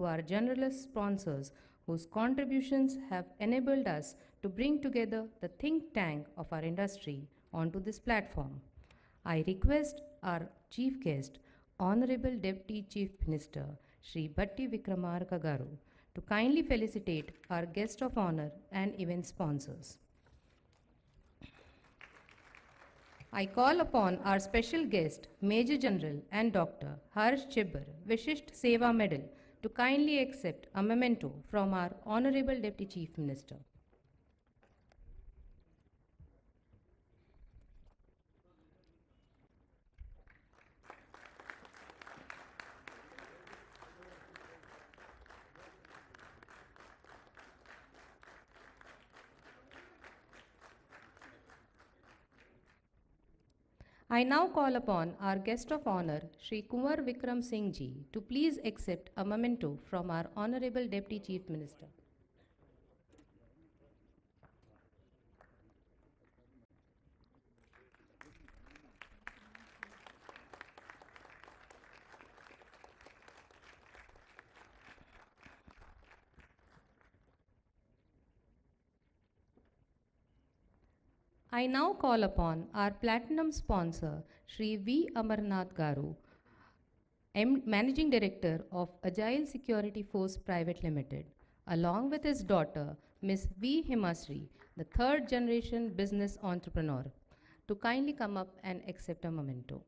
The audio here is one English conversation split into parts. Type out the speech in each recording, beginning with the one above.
to our generous sponsors whose contributions have enabled us to bring together the think tank of our industry onto this platform. I request our chief guest, Honorable Deputy Chief Minister, Sri Batti Vikramarka Garu, to kindly felicitate our guest of honor and event sponsors. I call upon our special guest, Major General and Dr. Harsh Chibbar, Vishisht Seva Medal, to kindly accept a memento from our Honorable Deputy Chief Minister. I now call upon our guest of honor, Sri Kumar Vikram Singh Ji, to please accept a memento from our Honorable Deputy Chief Minister. I now call upon our platinum sponsor, Sri V. Amarnath Garu, Managing Director of Agile Security Force Private Limited, along with his daughter, Ms. V. Himasri, the third generation business entrepreneur, to kindly come up and accept a memento.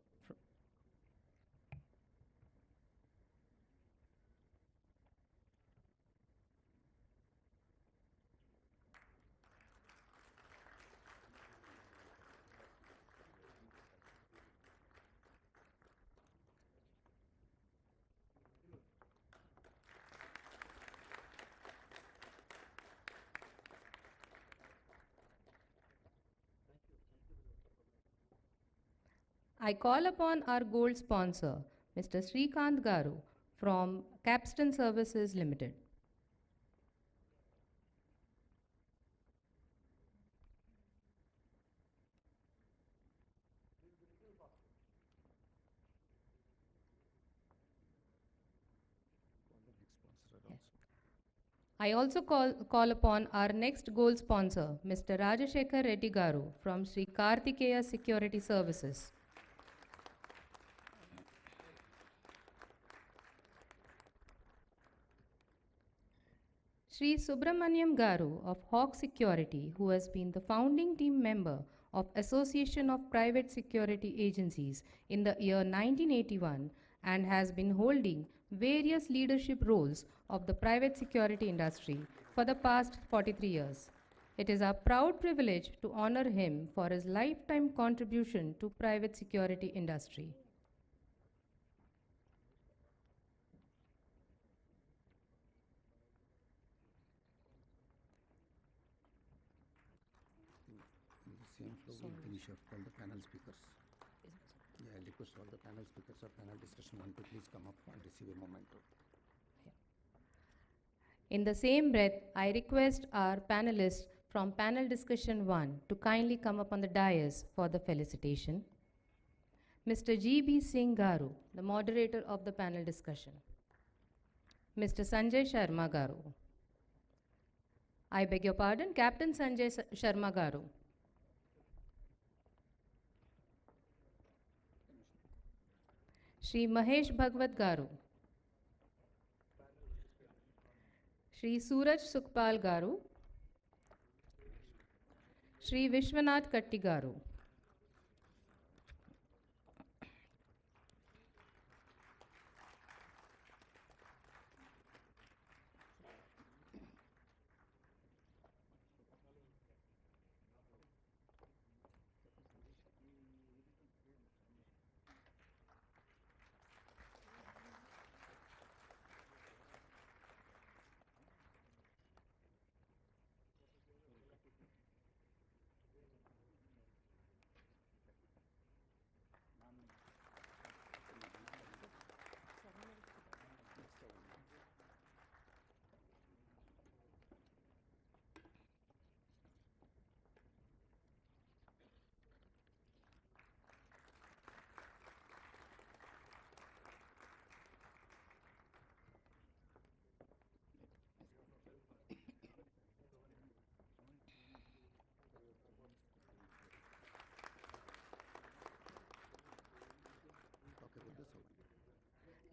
I call upon our gold sponsor, Mr. Srikant Garu from Capstan Services Limited. I also call upon our next gold sponsor, Mr. Rajashekar Reddy Garu from Sri Kartikeya Security Services. Sri Subramaniam Garu of Hawk Security, who has been the founding team member of Association of Private Security Agencies in the year 1981 and has been holding various leadership roles of the private security industry for the past 43 years. It is our proud privilege to honor him for his lifetime contribution to private security industry. In the same flow, we'll finish off all the panel speakers. Yeah, I request all the panel speakers or panel discussion one to please come up and receive a memento. In the same breath, I request our panelists from panel discussion 1 to kindly come up on the dais for the felicitation. Mr. G.B. Singh Garu, the moderator of the panel discussion. Mr. Sanjay Sharma Garu. I beg your pardon, Captain Sanjay Sharma Garu. Shri Mahesh Bhagwat Garu. Shri Suraj Sukhpal Garu. Shri Vishwanath Katti Garu.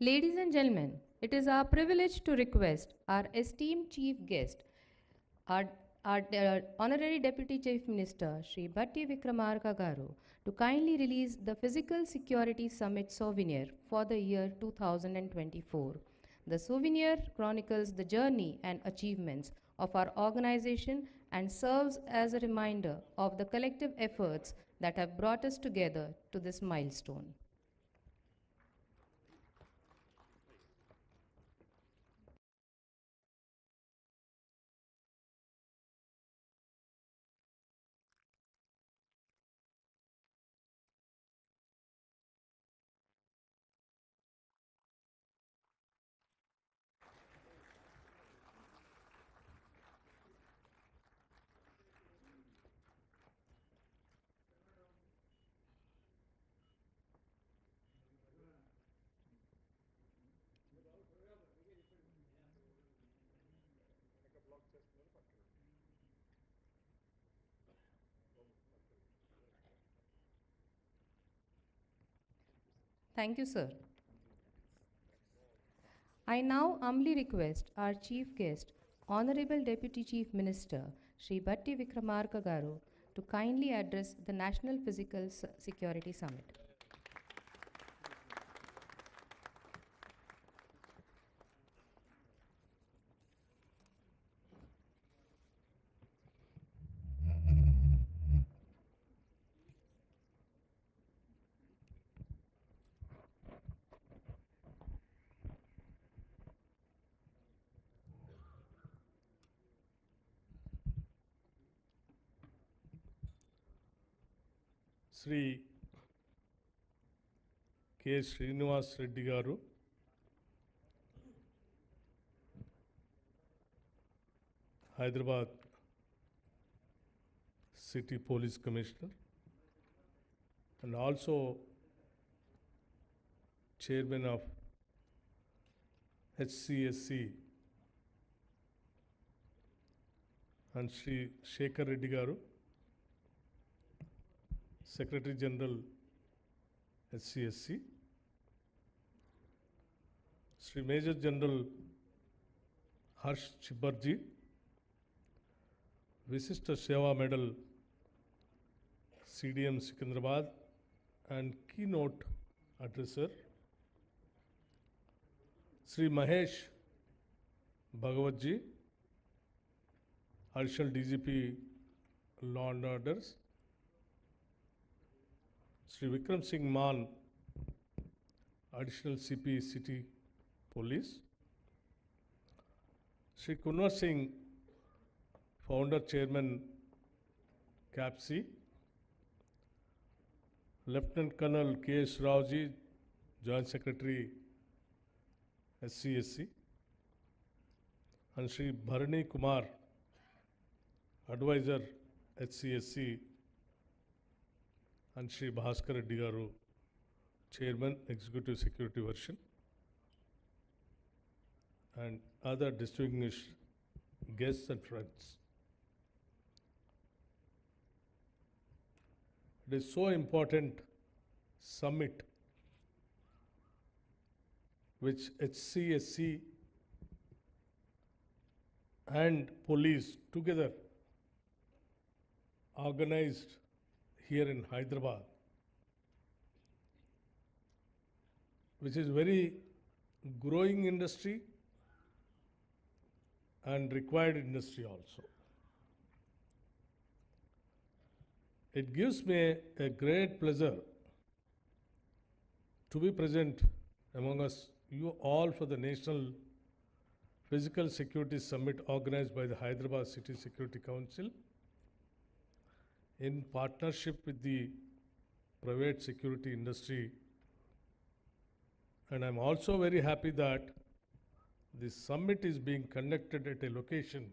Ladies and gentlemen, it is our privilege to request our esteemed chief guest, our, our Honorary Deputy Chief Minister, Sri Bhatti Vikramarka Garu, to kindly release the Physical Security Summit souvenir for the year 2024. The souvenir chronicles the journey and achievements of our organization and serves as a reminder of the collective efforts that have brought us together to this milestone. Thank you, sir. I now humbly request our chief guest, Honorable Deputy Chief Minister, Sri Bhatti Vikramarka Garu, to kindly address the National Physical Security Summit. Shri K Srinivas Reddy garu, Hyderabad city police commissioner and also chairman of HCSC, and Sri Shekhar Reddy garu, Secretary General HCSC, Sri Major General Harsh Chibarji, Visishta Seva Medal CDM Secunderabad and keynote addresser, Sri Mahesh Bhagawatji, Additional DGP Law and Orders, Sri Vikram Singh Maan, Additional CP City Police, Sri Kunwar Singh, Founder Chairman CAPC, Lieutenant Colonel K.S. Raoji, Joint Secretary SCSC, and Sri Bharani Kumar, Advisor HCSC, and Sri Bhaskar Reddy garu, Chairman Executive Security Version, and other distinguished guests and friends. It is so important summit which HCSC and police together organized here in Hyderabad, which is very growing industry and required industry also. It gives me a great pleasure to be present among us, you all, for the National Physical Security Summit organized by the Hyderabad City Security Council in partnership with the private security industry. And I'm also very happy that this summit is being conducted at a location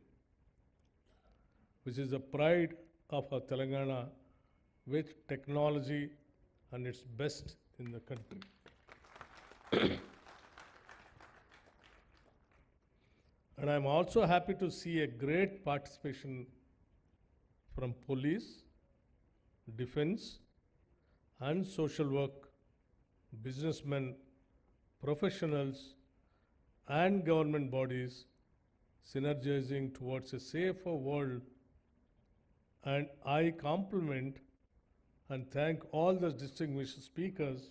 which is a pride of our Telangana, with technology and its best in the country. And I'm also happy to see a great participation from police, defense, and social work, businessmen, professionals, and government bodies synergizing towards a safer world. And I compliment and thank all the distinguished speakers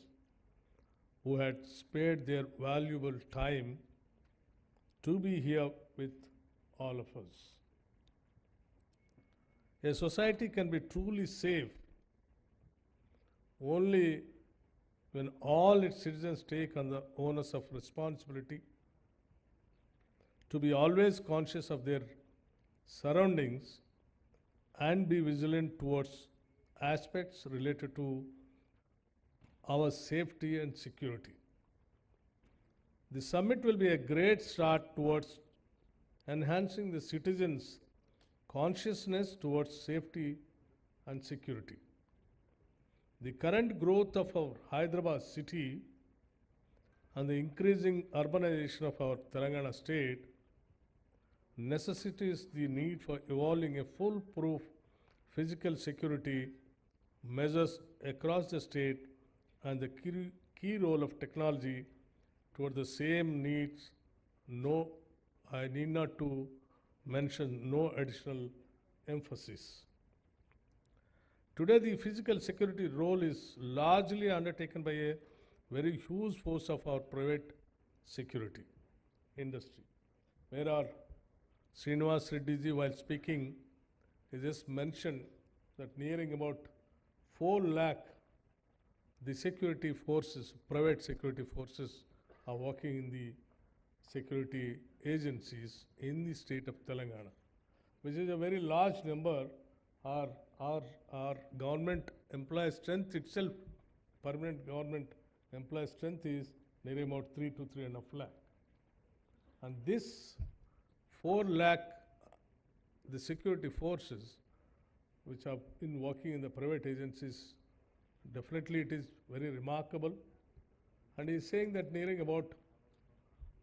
who had spared their valuable time to be here with all of us. A society can be truly safe only when all its citizens take on the onus of responsibility to be always conscious of their surroundings and be vigilant towards aspects related to our safety and security. The summit will be a great start towards enhancing the citizens' consciousness towards safety and security. The current growth of our Hyderabad city and the increasing urbanization of our Telangana state necessitates the need for evolving a foolproof physical security measures across the state, and the key role of technology toward the same needs. No, I need not to mention no additional emphasis. Today, the physical security role is largely undertaken by a very huge force of our private security industry. Where our Revanth Reddy ji, while speaking, he just mentioned that nearing about 4 lakh the security forces, private security forces, are working in the security agencies in the state of Telangana, which is a very large number. Our government employee strength itself, permanent government employee strength is nearly about 3 to 3.5 lakh. And this 4 lakh, the security forces which have been working in the private agencies, definitely it is very remarkable. And he is saying that nearing about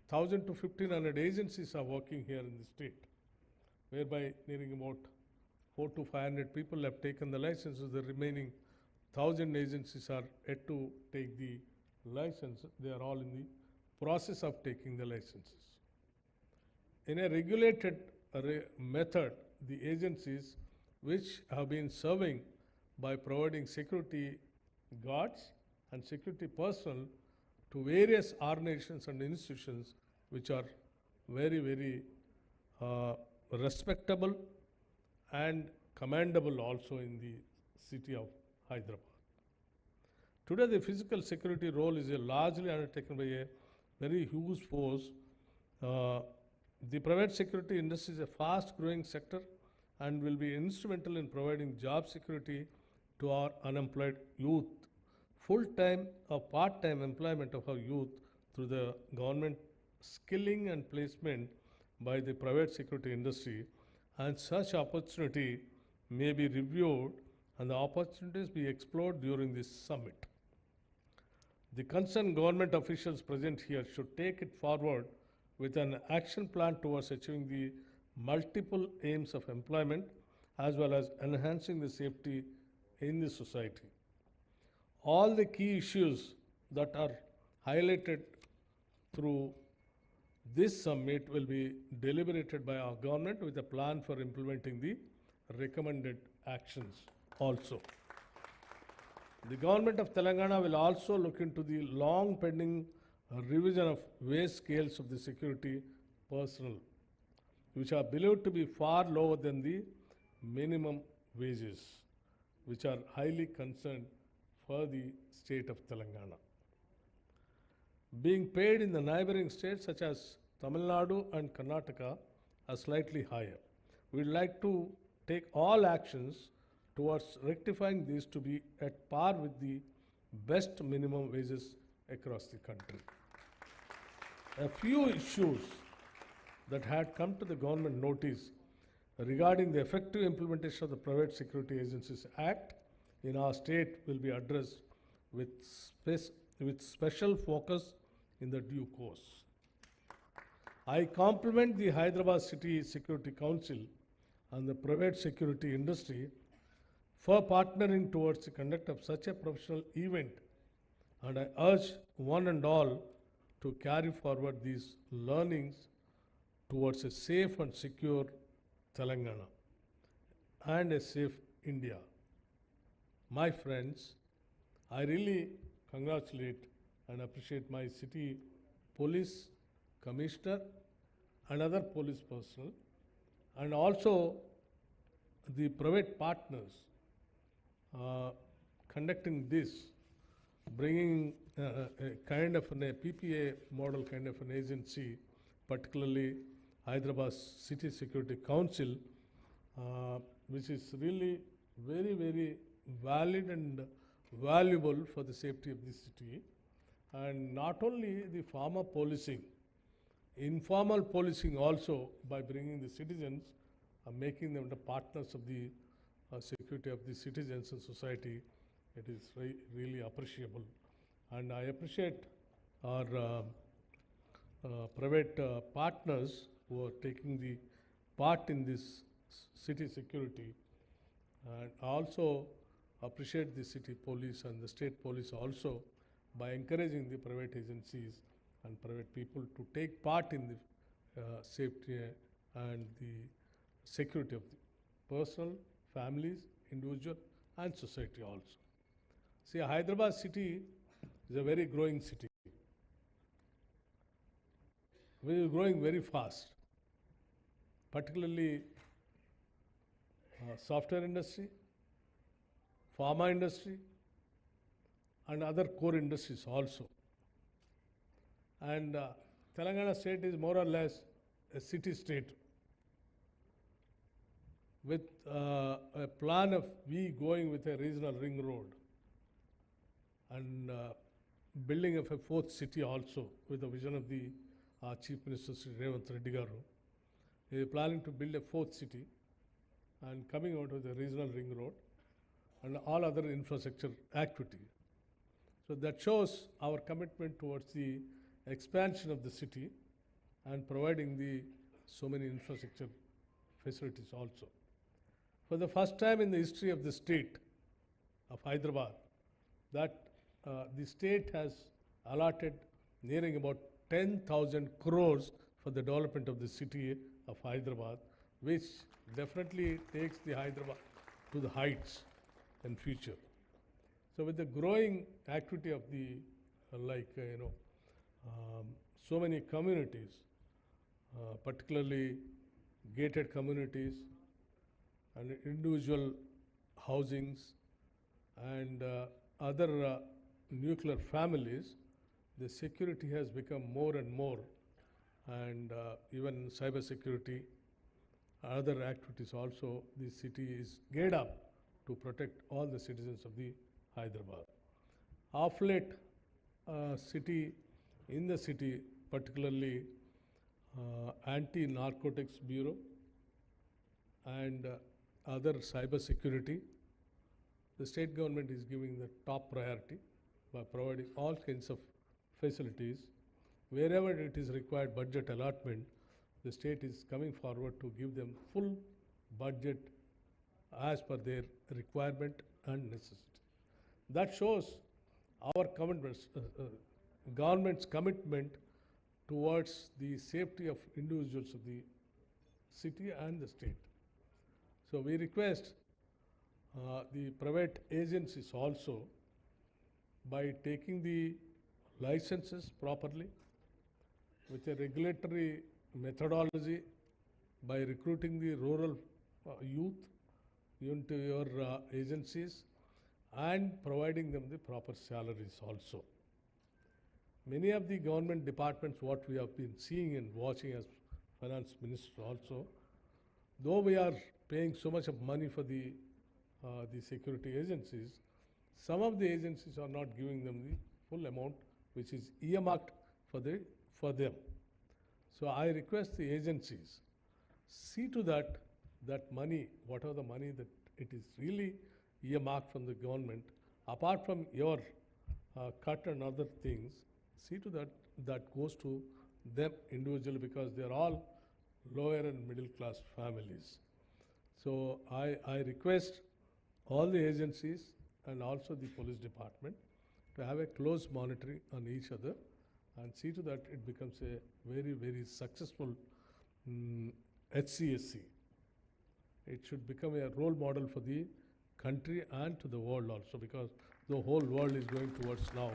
1,000 to 1,500 agencies are working here in the state, whereby nearing about 400 to 500 people have taken the licenses. The remaining 1,000 agencies are yet to take the license. They are all in the process of taking the licenses. In a regulated method, the agencies which have been serving by providing security guards and security personnel to various organizations and institutions which are very, very respectable and commendable also in the city of Hyderabad. Today, the physical security role is largely undertaken by a very huge force. The private security industry is a fast-growing sector and will be instrumental in providing job security to our unemployed youth, full-time or part-time employment of our youth through the government skilling and placement by the private security industry, and such opportunity may be reviewed and the opportunities be explored during this summit. The concerned government officials present here should take it forward with an action plan towards achieving the multiple aims of employment as well as enhancing the safety in the society. All the key issues that are highlighted through this summit will be deliberated by our government with a plan for implementing the recommended actions also. The government of Telangana will also look into the long pending revision of wage scales of the security personnel, which are believed to be far lower than the minimum wages, which are highly concerned for the state of Telangana. Being paid in the neighboring states such as Tamil Nadu and Karnataka are slightly higher. We would like to take all actions towards rectifying these to be at par with the best minimum wages across the country. A few issues that had come to the government notice regarding the effective implementation of the Private Security Agencies Act in our state will be addressed with special focus in the due course. I compliment the Hyderabad City Security Council and the private security industry for partnering towards the conduct of such a professional event, and I urge one and all to carry forward these learnings towards a safe and secure Telangana and a safe India. My friends, I really congratulate and appreciate my city police commissioner and other police personnel, and also the private partners conducting this, bringing a kind of a PPA model kind of an agency, particularly Hyderabad City Security Council, which is really very, very valid and valuable for the safety of the city. And not only the formal policing, informal policing also, by bringing the citizens, making them the partners of the security of the citizens and society. It is really appreciable. And I appreciate our private partners who are taking the part in this city security. And I also appreciate the city police and the state police also by encouraging the private agencies and private people to take part in the safety and the security of the personal, families, individual and society also. See, Hyderabad city is a very growing city. We are growing very fast, particularly software industry, pharma industry, and other core industries also. And Telangana state is more or less a city state with a plan of we going with a regional ring road and building of a fourth city also with the vision of the Chief Minister Sri Revanth Reddy garu. He is planning to build a fourth city and coming out with a regional ring road and all other infrastructure activity. So that shows our commitment towards the expansion of the city and providing the so many infrastructure facilities also. For the first time in the history of the state of Hyderabad, that the state has allotted nearing about 10,000 crores for the development of the city of Hyderabad, which definitely takes the Hyderabad to the heights in future. So with the growing activity of the so many communities, particularly gated communities and individual housings and other nuclear families, the security has become more and more, and even cyber security, other activities also, the city is geared up to protect all the citizens of the Hyderabad. Of late, in the city, particularly Anti-Narcotics Bureau and other cyber security, the state government is giving the top priority by providing all kinds of facilities. Wherever it is required budget allotment, the state is coming forward to give them full budget as per their requirement and necessity. That shows our government's commitment towards the safety of individuals of the city and the state. So we request the private agencies also, by taking the licenses properly with a regulatory methodology, by recruiting the rural youth into your agencies and providing them the proper salaries also. Many of the government departments, what we have been seeing and watching as finance minister also, though we are paying so much of money for the security agencies, some of the agencies are not giving them the full amount which is earmarked for them. So I request the agencies, see to that money, whatever the money that it is really earmarked from the government, apart from your cut and other things, see to that goes to them individually, because they are all lower and middle class families. So I request all the agencies and also the police department to have a close monitoring on each other and see to that it becomes a very, very successful HCSC. It should become a role model for the country and to the world also, because the whole world is going towards now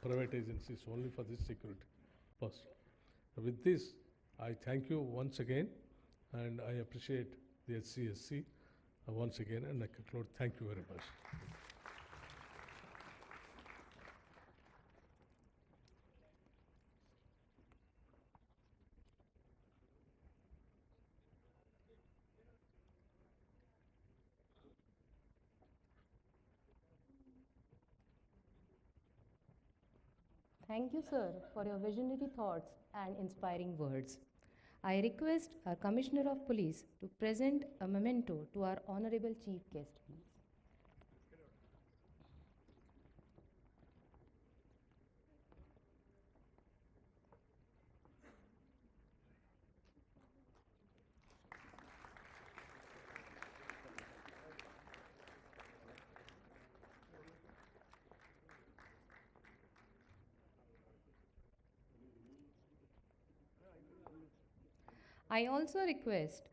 private agencies only for this security purpose. With this, I thank you once again, and I appreciate the HCSC once again, and I conclude. Thank you very much. Thank you, sir, for your visionary thoughts and inspiring words. I request our Commissioner of Police to present a memento to our Honorable Chief Guest, please. I also request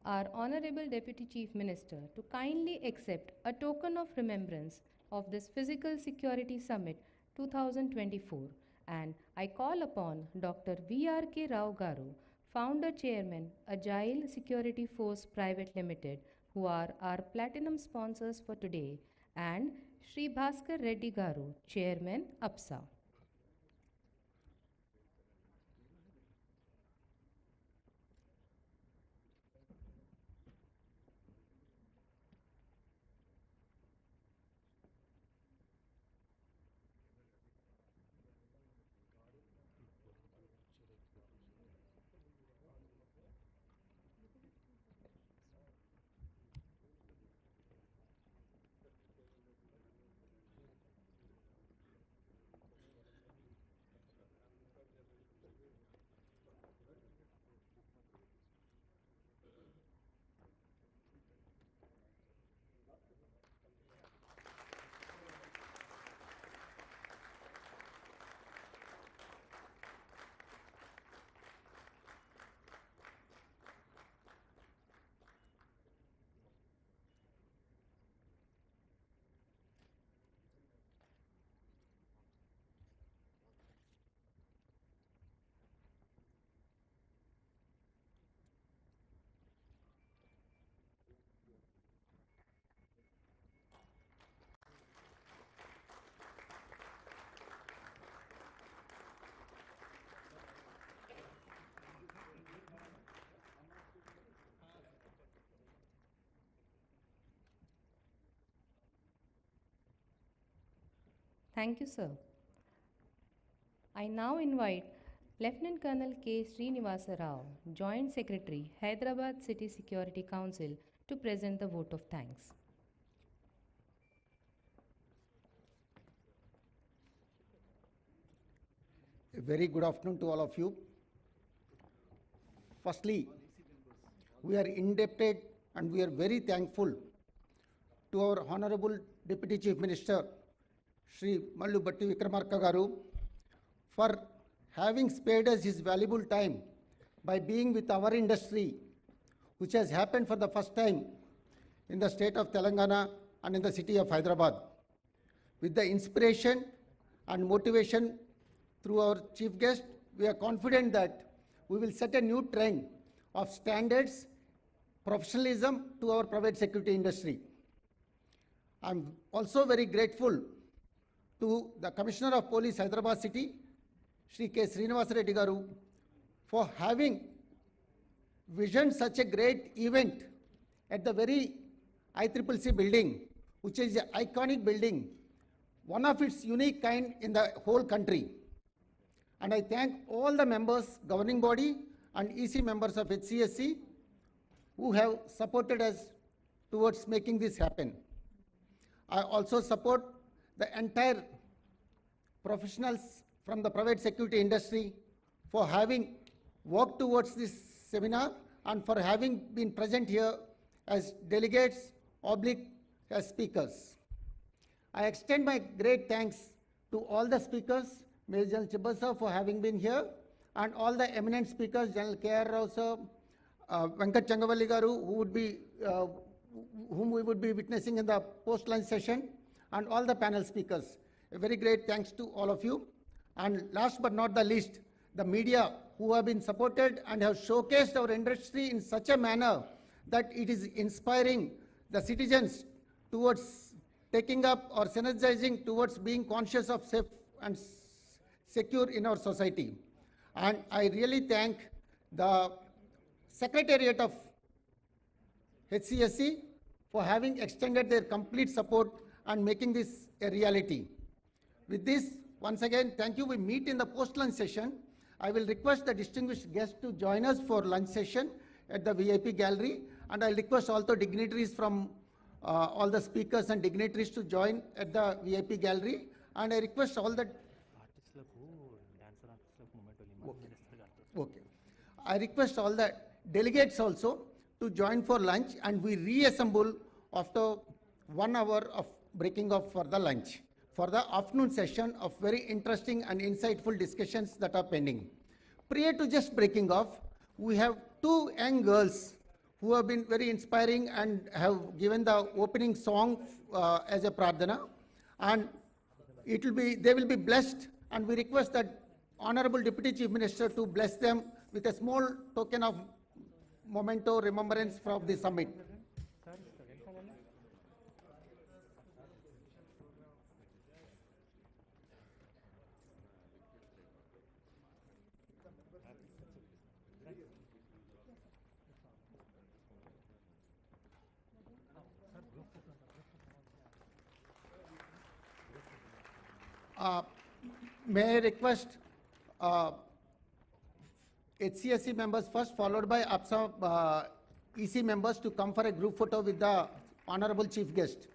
our Honorable Deputy Chief Minister to kindly accept a token of remembrance of this Physical Security Summit 2024, and I call upon Dr. V.R.K. Rao Garu, Founder Chairman, Agile Security Force Private Limited, who are our platinum sponsors for today, and Shri Bhaskar Reddy Garu, Chairman, APSA. Thank you, sir. I now invite Lieutenant Colonel K. Srinivasa Rao, Joint Secretary, Hyderabad City Security Council, to present the vote of thanks. A very good afternoon to all of you. Firstly, we are indebted and we are very thankful to our Honorable Deputy Chief Minister, Shri Mallu Batti Vikramarka Garu, for having spared us his valuable time by being with our industry, which has happened for the first time in the state of Telangana and in the city of Hyderabad. With the inspiration and motivation through our chief guest, we are confident that we will set a new trend of standards, professionalism to our private security industry. I'm also very grateful to the Commissioner of Police, Hyderabad City, Shri K. Srinivasa Reddy Garu, for having visioned such a great event at the very ICCC building, which is an iconic building, one of its unique kind in the whole country. And I thank all the members, governing body and EC members of HCSC who have supported us towards making this happen. I also support the entire professionals from the private security industry for having worked towards this seminar and for having been present here as delegates oblique as speakers. I extend my great thanks to all the speakers Major General Chibba sir for having been here, and all the eminent speakers, General K.R. Rao sir, Venkat Changavalli garu, whom we would be witnessing in the post-lunch session, and all the panel speakers. A very great thanks to all of you. And last but not the least, the media who have been supported and have showcased our industry in such a manner that it is inspiring the citizens towards taking up or synergizing towards being conscious of safe and secure in our society. And I really thank the Secretariat of HCSC for having extended their complete support and making this a reality. With this, once again, thank you. We meet in the post-lunch session. I will request the distinguished guests to join us for lunch session at the VIP gallery, and I'll request also dignitaries from all the speakers and dignitaries to join at the VIP gallery, and I request all the Okay. I request all the delegates also to join for lunch, and we reassemble after 1 hour of breaking off for the lunch, for the afternoon session of very interesting and insightful discussions that are pending. Prior to just breaking off, we have two young girls who have been very inspiring and have given the opening song as a pradhana, and they will be blessed, and we request that Honorable Deputy Chief Minister to bless them with a small token of memento remembrance from the summit. May I request HCSC members first, followed by APSA EC members to come for a group photo with the Honorable Chief Guest.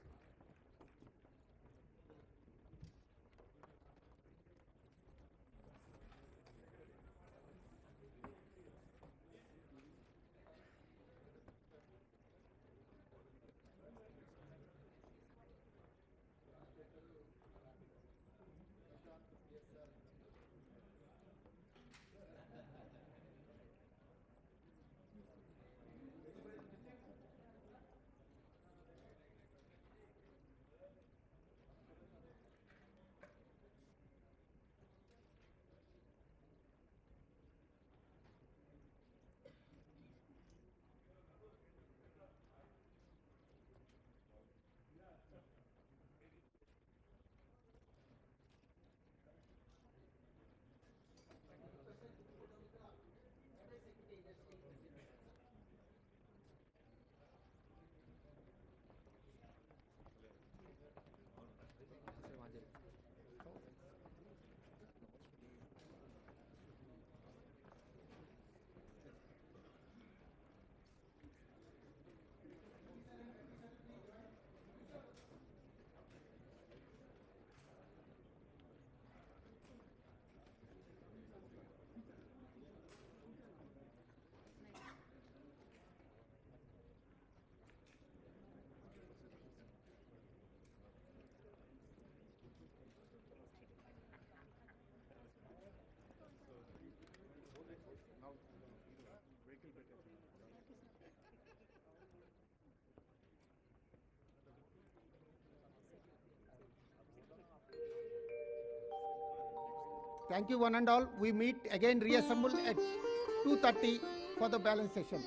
Thank you, one and all. We meet again, reassemble at 2:30 for the balance session.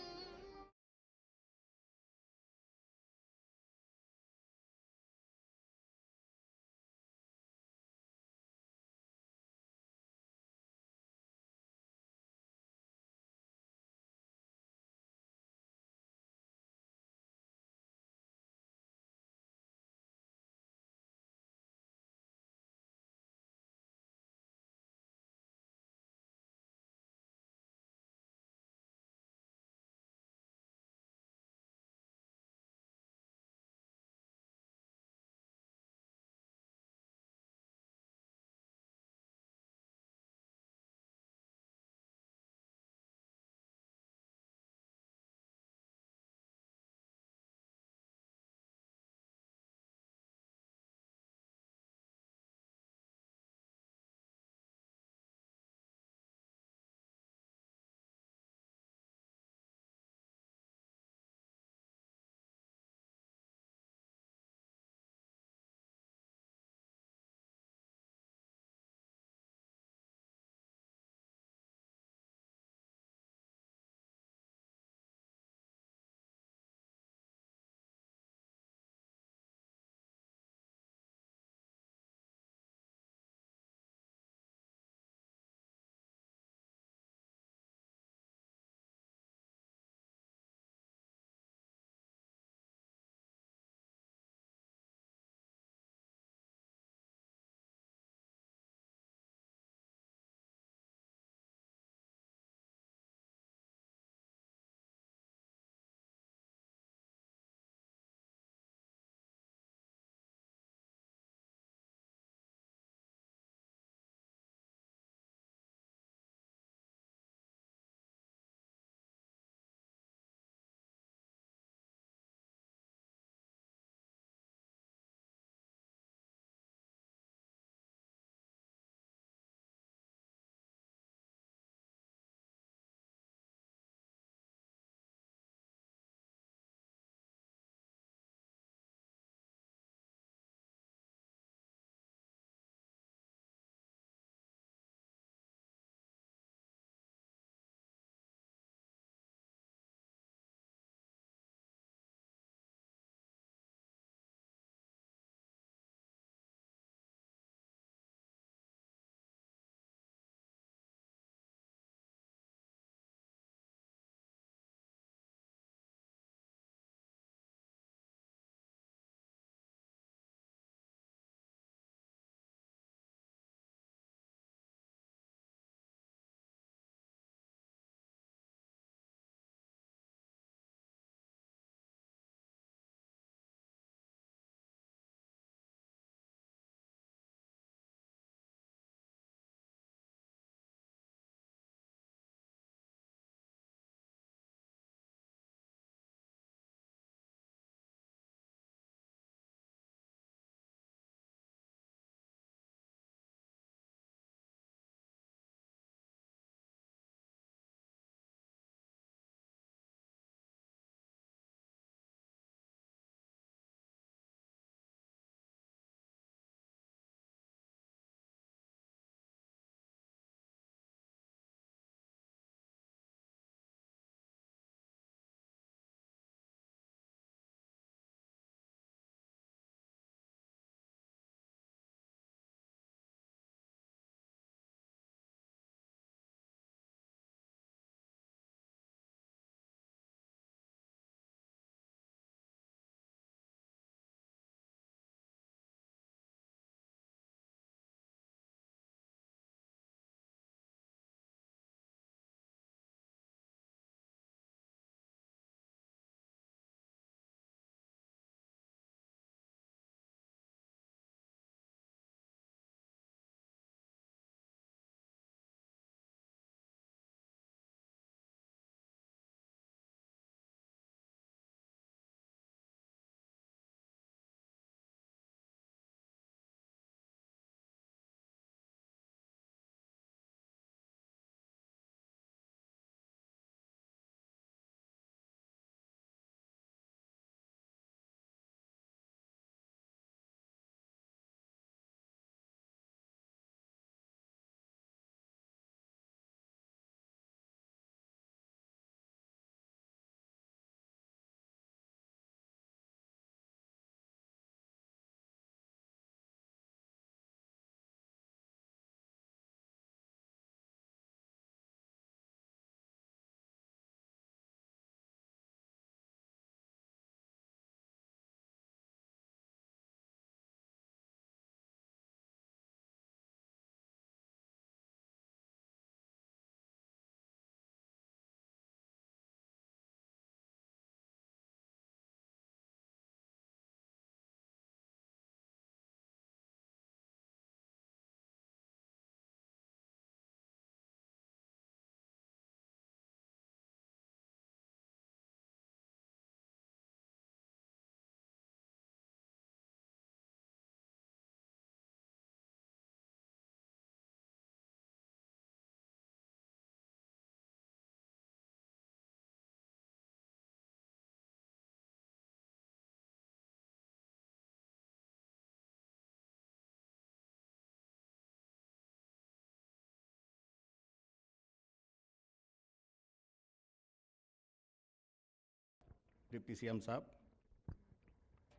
Deputy CM साहब,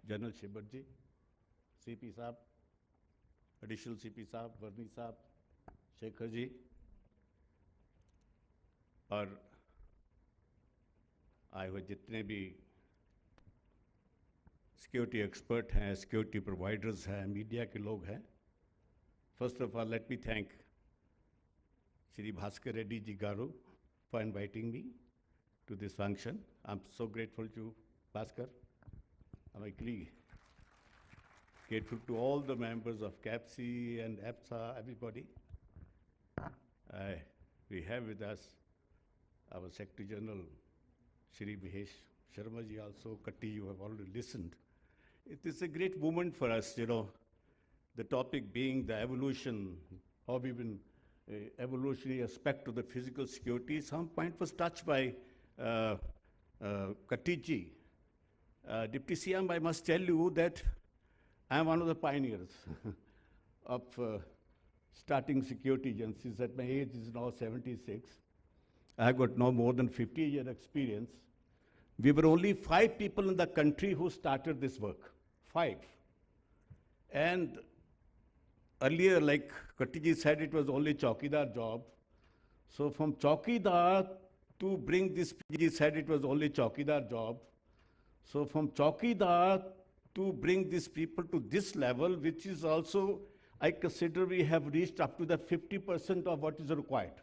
general शिबर जी, CP साहब, additional CP साहब, वर्नी साहब, शेखर जी, और आए हुए जितने भी security expert हैं, सिक्योरिटी प्रोवाइडर्स हैं, मीडिया के लोग हैं. First of all let me thank Shri Bhaskar Reddy ji Garu for inviting me to this function. I'm so grateful to Bhaskar. I'm equally grateful to all the members of CAPSI and EPSA, everybody. We have with us our Secretary General, Shri Mahesh Sharma ji also. Katti, you have already listened. It is a great moment for us, you know, the topic being the evolution of even evolutionary aspect of the physical security. Some point was touched by Katti ji. Deputy CM, I must tell you that I am one of the pioneers of starting security agencies. At my age is now 76. I have got no more than 50-year experience. We were only 5 people in the country who started this work. 5. And earlier, like Kattiji said, it was only Chaukidar job. So from Chaukidar to bring this, PG said it was only Chaukidar job. So from Chaukidar to bring these people to this level, which is also, I consider we have reached up to the 50% of what is required.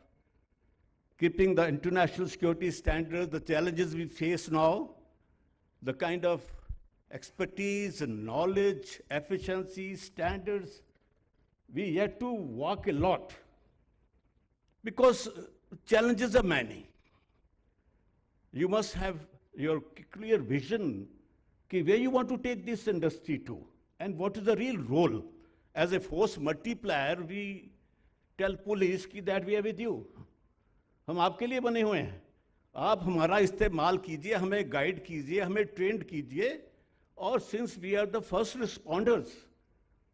Keeping the international security standards, the challenges we face now, the kind of expertise and knowledge, efficiency, standards, we yet to walk a lot because challenges are many. You must have your clear vision where you want to take this industry to and what is the real role. As a force multiplier, we tell police that we are with you. हम आपके लिए बने हुए हैं. आप हमारा इस्तेमाल कीजिए, हमें गाइड कीजिए, हमें ट्रेंड कीजिए. और since we are the first responders,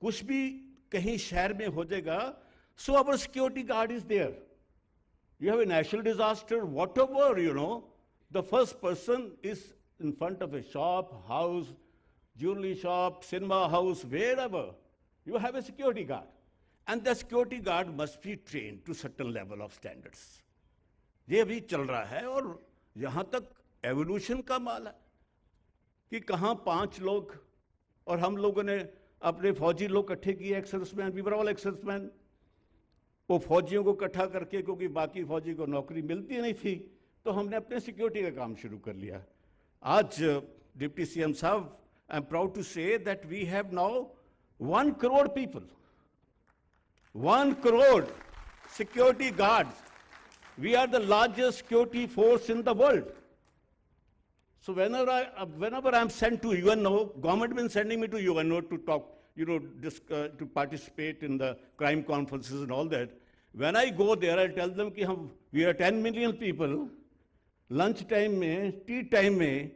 कुछ भी कहीं शहर में हो जाएगा, so our security guard is there. You have a national disaster, whatever, you know, the first person is in front of a shop, house, jewelry shop, cinema house, wherever. You have a security guard. And the security guard must be trained to certain level of standards. ये अभी चल रहा है और यहाँ तक evolution का माल है कि कहाँ 5 लोग और हम लोगों ने अपने फौजी लोग इकट्ठे किए, ex-serviceman, we were all ex-serviceman. वो फौजियों को इकट्ठा करके, क्योंकि बाकी फौजी को नौकरी मिलती नहीं थी, तो हमने अपने सिक्योरिटी का काम शुरू कर लिया. आज डिप्टी सीएम साहब, I am proud to say that we have now 1 crore people, 1 crore security guards. We are the largest security force in the world. So whenever I'm sent to UNO, government been sending me to UNO to talk, you know, to participate in the crime conferences and all that. When I go there, I tell them कि we are 10 million people. Lunch time में, tea time में,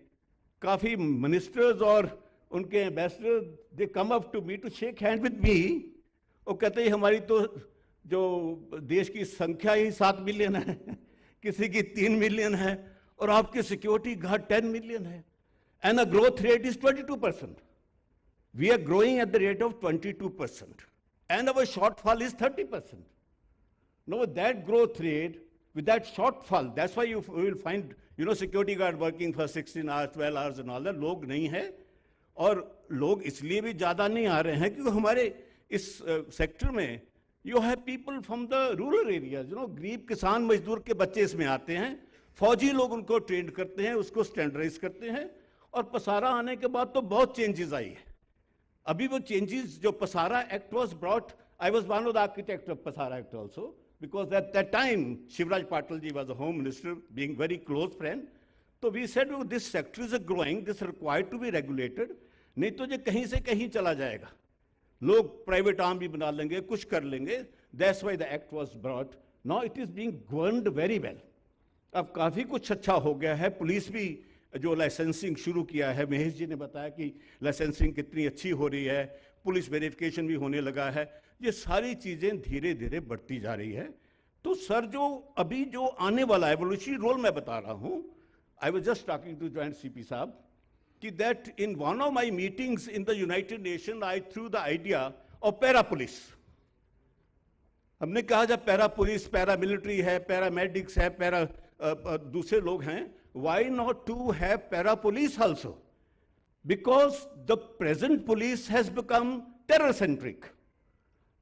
काफी ministers और उनके ambassadors, they come up to me to shake hand with me. और कहते हैं हमारी तो जो देश की संख्या ही 7 मिलियन है, किसी की 3 मिलियन है, और आपके सिक्योरिटी गार्ड 10 मिलियन है. And the growth rate is 22%. We are growing at the rate of 22%. And our shortfall is 30%. Now with that growth rate, with that shortfall, that's why you will find, you know, security guard working for 16 hours, 12 hours and all that. लोग नहीं है, और लोग इसलिए भी ज़्यादा नहीं आ रहे हैं क्योंकि हमारे इस सेक्टर में you have people from the rural areas, you know, गरीब किसान मजदूर के बच्चे इसमें आते हैं, फौजी लोग उनको ट्रेन करते हैं, उसको स्टैंडर्डाइज करते हैं, और पसारा आने के बाद तो बहुत चेंजेस आई है. अभी वो चेंजेस जो PSARA act was brought, I was one of the architect of PSARA act also, because at that time Shivraj Patil ji was the home minister, being very close friend. So we said, oh, this sector is growing, this required to be regulated, नहीं तो ये कहीं से कहीं चला जाएगा, लोग private arm भी बना लेंगे, कुछ कर लेंगे. That's why the act was brought. Now it is being governed very well. अब काफ़ी कुछ अच्छा हो गया है. पुलिस भी जो लाइसेंसिंग शुरू किया है, महेश जी ने बताया कि लाइसेंसिंग कितनी अच्छी हो रही है, पुलिस वेरिफिकेशन भी होने लगा है. ये सारी चीज़ें धीरे धीरे बढ़ती जा रही है. तो सर जो अभी जो आने वाला एवोल्यूशनरी रोल मैं बता रहा हूँ, I was just talking to joint CP साहब that in one of my meetings in the United Nations, I threw the idea of para police. हमने कहा जब पैरा पुलिस, पैरा मिलिट्री है, पैरामेडिक्स है, पैरा दूसरे लोग हैं, why not to have para police also? Because the present police has become terror centric.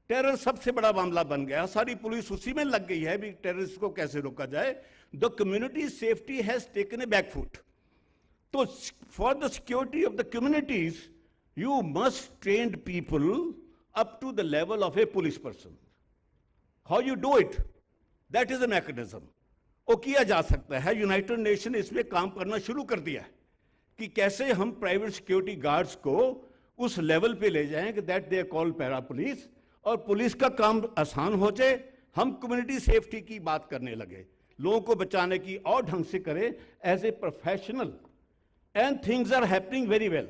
Terror सबसे बड़ा मामला बन गया, सारी पुलिस उसी में लग गई है भी टेररिस्ट को कैसे रोका जाए. The community safety has taken a backfoot. तो for the security of the communities you must train people up to the level of a police person. How you do it, that is a mechanism. वो किया जा सकता है. United nation इसमें काम करना शुरू कर दिया है कि कैसे हम प्राइवेट सिक्योरिटी गार्ड्स को उस लेवल पे ले जाएं कि that they call para police, और पुलिस का काम आसान हो जाए. हम कम्युनिटी सेफ्टी की बात करने लगे, लोगों को बचाने की, और ढंग से करें as a professional. And things are happening very well.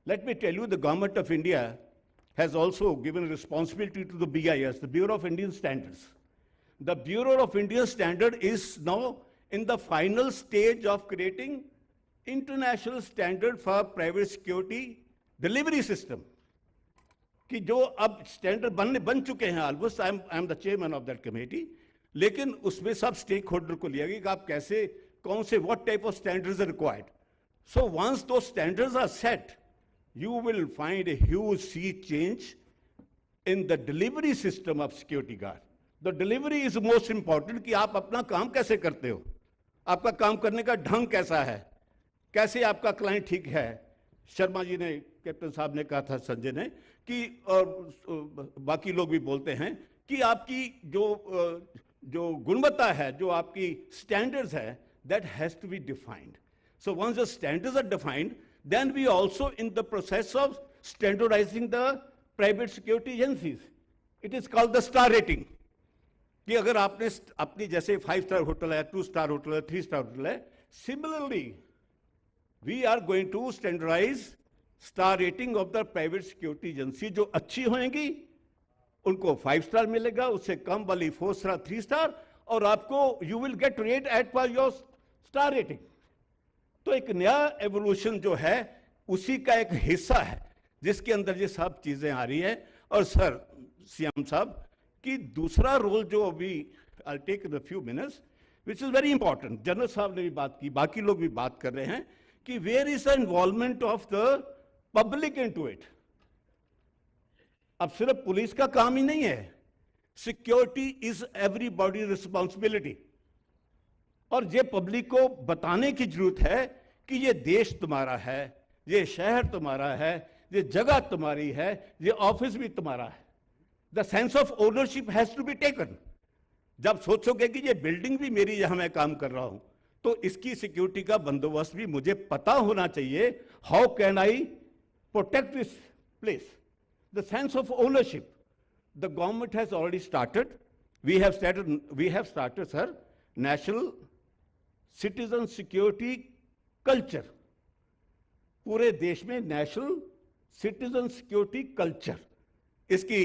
Let me tell you, the government of India has also given responsibility to the BIS, the bureau of Indian standards. The Bureau of Indian Standard is now in the final stage of creating international standard for private security delivery system. कि जो अब standard बन चुके हैं almost. I am the chairman of that committee. लेकिन उसमें सब stake holder को लिया गया कि आप कैसे, कौन से, what type of standards are required. So once those standards are set, you will find a huge sea change in the delivery system of security guard. The delivery is most important, कि आप अपना काम कैसे करते हो, आपका काम करने का ढंग कैसा है, कैसे आपका क्लाइंट ठीक है. शर्मा जी ने, कैप्टन साहब ने कहा था, संजय ने, कि और बाकी लोग भी बोलते हैं कि आपकी जो गुणवत्ता है, जो आपकी स्टैंडर्ड्स है, that has to be defined. So once the standards are defined, then we also in the process of standardising the private security agencies. It is called the star rating. कि अगर आपने अपनी, जैसे 5 स्टार होटल है, 2 star hotel है, 3 star hotel है, similarly we are going to standardise star rating of the private security agency. जो अच्छी होंगी उनको 5 स्टार मिलेगा, उससे कम वाली 4 स्टार, 3 स्टार, और आपको you will get rate at per your star rating. तो एक नया एवोल्यूशन जो है उसी का एक हिस्सा है जिसके अंदर ये सब चीजें आ रही है. और सर सीएम साहब कि दूसरा रोल जो अभी I take in a few minutes which is very important, general साहब ने भी बात की, बाकी लोग भी बात कर रहे हैं, कि where is the involvement of the public into it. अब सिर्फ पुलिस का काम ही नहीं है, सिक्योरिटी इज एवरीबॉडी रिस्पॉन्सिबिलिटी. और ये पब्लिक को बताने की जरूरत है कि ये देश तुम्हारा है, ये शहर तुम्हारा है, ये जगह तुम्हारी है, ये ऑफिस भी तुम्हारा है. The sense of ownership has to be taken. जब सोचोगे कि ये बिल्डिंग भी मेरी, यहां मैं काम कर रहा हूं, तो इसकी सिक्योरिटी का बंदोबस्त भी मुझे पता होना चाहिए. How can I protect this place? The sense of ownership. The government has already started. We have started sir national citizen security culture. पूरे देश में नेशनल सिटीजन सिक्योरिटी कल्चर. इसकी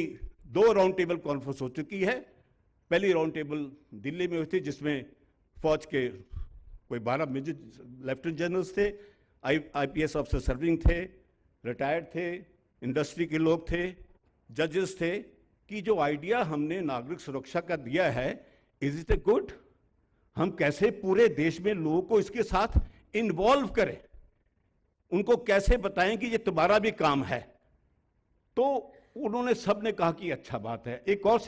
2 राउंड टेबल कॉन्फ्रेंस हो चुकी है. पहली राउंड टेबल दिल्ली में हुई थी, जिसमें फौज के कोई 12 मेजर लेफ्टिनेंट जनरल्स थे, IPS ऑफिसर सर्विंग थे, रिटायर्ड थे, इंडस्ट्री के लोग थे, जजेस थे. कि जो आइडिया हमने नागरिक सुरक्षा का दिया है, इज इट ए गुड? हम कैसे पूरे देश में लोगों को इसके साथ इन्वॉल्व करें, उनको कैसे बताएं कि ये तुम्हारा भी काम है. तो उन्होंने सबने कहा कि अच्छा बात है. एक और